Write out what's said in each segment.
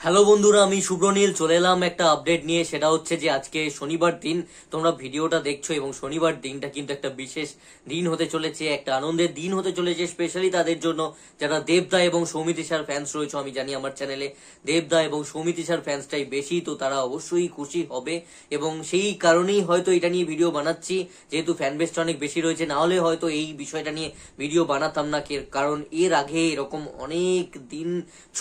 Hello বন্ধুরা, আমি শুভ্রনীল চলে এলাম একটা আপডেট নিয়ে। সেটা হচ্ছে যে আজকে শনিবার দিন, তোমরা ভিডিওটা দেখছো এবং শনিবার দিনটা কিন্তু একটা বিশেষ দিন হতে চলেছে, একটা আনন্দের দিন হতে চলেছে, স্পেশালি তাদের জন্য যারা দেবদা এবং সৌমিতিশার ফ্যান্স রয়েছে। আমি জানি আমার চ্যানেলে দেবদা এবং সৌমিতিশার ফ্যান্সটাই বেশি, তো তারা অবশ্যই খুশি হবে এবং সেই কারণেই হয়তো এটা নিয়ে ভিডিও বানাচ্ছি, যেহেতু ফ্যান বেসটা অনেক বেশি রয়েছে। না হলে হয়তো এই বিষয়টা নিয়ে ভিডিও বানাতাম না, কারণ এর আগে এরকম অনেক দিন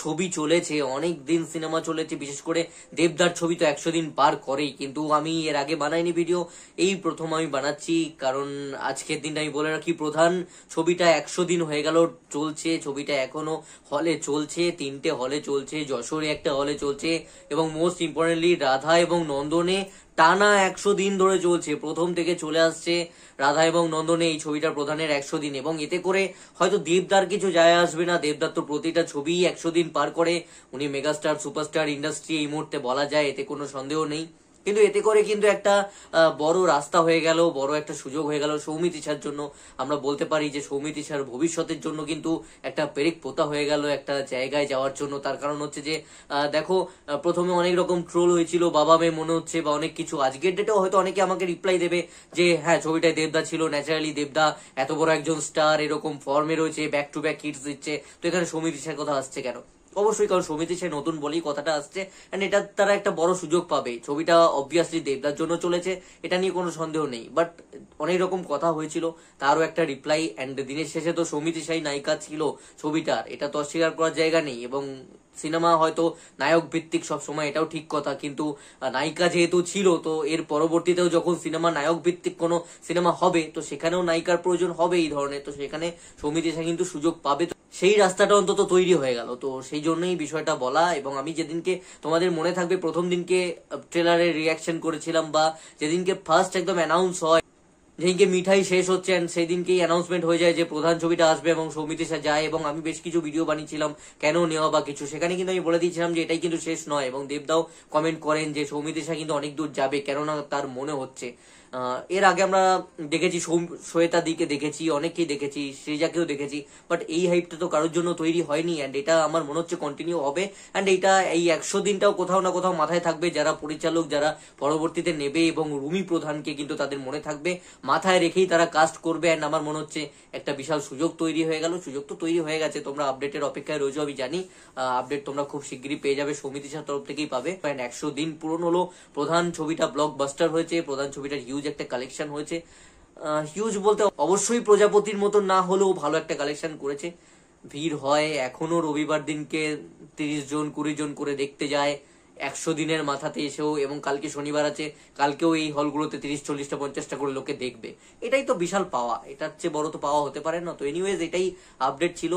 ছবি চলেছে, অনেক দিন সিনেমা চলেছে, বিশেষ করে দেবদার ছবি তো 100 দিন পার করেই, কিন্তু আমি এর আগে বানাইনি ভিডিও, এই প্রথম আমি বানাচ্ছি। কারণ আজকের দিনটা আমি বলে রাখি, প্রধান ছবিটা 100 দিন হয়ে গেল চলছে, ছবিটা এখনো হলে চলছে, 3টে হলে চলছে, যশোরে একটা হলে চলছে এবং মোস্ট ইম্পর্টেন্টলি রাধা এবং নন্দনে টানা 100 দিন ধরে চলছে। প্রথম থেকে চলে আসছে রাধা এবং নন্দনে এই ছবিটার প্রধানের 100 দিন, এবং এতে করে হয়তো দেবদার কিছু যায় আসবে না। দেবদার তো প্রতিটা ছবি 100 দিন পার করে, উনি মেগাস্টার সুপারস্টার ইন্ডাস্ট্রি এই মুহূর্তে বলা যায়, এতে কোনো সন্দেহ নেই। কিন্তু এতে করে কিন্তু একটা বড় রাস্তা হয়ে গেল, বড় একটা সুযোগ হয়ে গেল সৌমিতিশার জন্য। আমরা বলতে পারি যে সৌমিতিশার ভবিষ্যতের জন্য কিন্তু একটা পেরেক পোতা হয়ে গেল একটা জায়গায় যাওয়ার জন্য। তার কারণ হচ্ছে যে দেখো, প্রথমে অনেক রকম ট্রোল হয়েছিল, বাবা মেয়ে মনে হচ্ছে বা অনেক কিছু। আজকের ডেটেও হয়তো অনেকে আমাকে রিপ্লাই দেবে যে হ্যাঁ, ছবিটায় দেবদা ছিল, ন্যাচারালি দেবদা এত বড় একজন স্টার, এরকম ফর্মে রয়েছে, ব্যাক টু ব্যাক হিটস দিচ্ছে, তো এখানে সৌমিতিশার কথা আসছে কেন? অবশ্যই কারণ সমিতিশাই নতুন বলেই কথাটা আসছে, এন্ড এটা তারা একটা বড় সুযোগ পাবে। ছবিটা অবভিয়াসলি দেবদার জন্য চলেছে, এটা নিয়ে কোনো সন্দেহ নেই, বাট অনেক রকম কথা হয়েছিল, তারও একটা রিপ্লাই। এন্ড দিনের শেষে তো সৌমিতিশাই নায়িকা ছিল ছবিটার, এটা তো অস্বীকার করার জায়গা নেই। এবং সিনেমা হয়তো নায়ক ভিত্তিক সবসময়, এটাও ঠিক কথা, কিন্তু নায়িকা যেহেতু ছিল, তো এর পরবর্তীতেও যখন সিনেমা নায়ক ভিত্তিক কোনো সিনেমা হবে, তো সেখানেও নায়িকার প্রয়োজন হবে এই ধরনের, তো সেখানে সৌমিতিশা কিন্তু সুযোগ পাবে। সেই রাস্তাটা অন্তত তৈরি হয়ে গেল, তো সেই জন্যই বিষয়টা বলা। এবং আমি যেদিনকে, তোমাদের মনে থাকবে প্রথম দিনকে ট্রেলারের রিয়াকশন করেছিলাম, বা যেদিনকে ফার্স্ট একদম অ্যানাউন্স হয়, যেদিনকে মিঠাই শেষ হচ্ছে এন্ড সেই দিনকেই অ্যানাউন্সমেন্ট হয়ে যায় যে প্রধান ছবিটা আসবে এবং সৌমিতিশা যায়, এবং আমি বেশ কিছু ভিডিও বানিয়েছিলাম কেন নেওয়া বা কিছু, সেখানে কিন্তু আমি বলে দিয়েছিলাম যে এটাই কিন্তু শেষ নয়। এবং দেবদাও কমেন্ট করেন যে সৌমিতিশা কিন্তু অনেক দূর যাবে, কেননা তার মনে হচ্ছে। এর আগে আমরা দেখেছি শ্বেতা দিকে দেখেছি, অনেককেই দেখেছি, সৃজাকেও দেখেছি, বাট এই হাইপটা তো কারোর জন্য তৈরি হয়নি, এন্ড এটা আমার মনে হচ্ছে কন্টিনিউ হবে। এন্ড এটা এই 100 দিনটাও কোথাও না কোথাও মাথায় থাকবে যারা পরিচালক, যারা পরবর্তীতে নেবে, এবং রুমি প্রধানকে কিন্তু তাদের মনে থাকবে, মাথায় রেখেই তারা কাস্ট করবে। এন্ড আমার মনে হচ্ছে একটা বিশাল সুযোগ তৈরি হয়ে গেল, সুযোগ তো তৈরি হয়ে গেছে, তোমরা আপডেটের অপেক্ষায় রয়েছো আমি জানি। আপডেট তোমরা খুব শীঘ্রই পেয়ে যাবে, সমিতিশার তরফ থেকেই পাবে। 100 দিন পূরণ হলো, প্রধান ছবিটা ব্লকবাস্টার হয়েছে, প্রধান ছবিটার হিউজ একটা কালেকশন হয়েছে। হিউজ বলতে অবশ্যই প্রজাপতির মতো না হলেও ভালো একটা কালেকশন করেছে। ভিড় হয় এখনো, রবিবার দিনকে 30 জন 20 জন করে দেখতে যায় 100 দিনের মাথাতে এসেও, এবং কালকে শনিবার আছে, কালকেও এই হলগুলোতে 30, 40টা, 50টা করে লোকে দেখবে। এটাই তো বিশাল পাওয়া, এটার চেয়ে বড় তো পাওয়া হতে পারে না। তো এনিওয়েজ, এটাই আপডেট ছিল।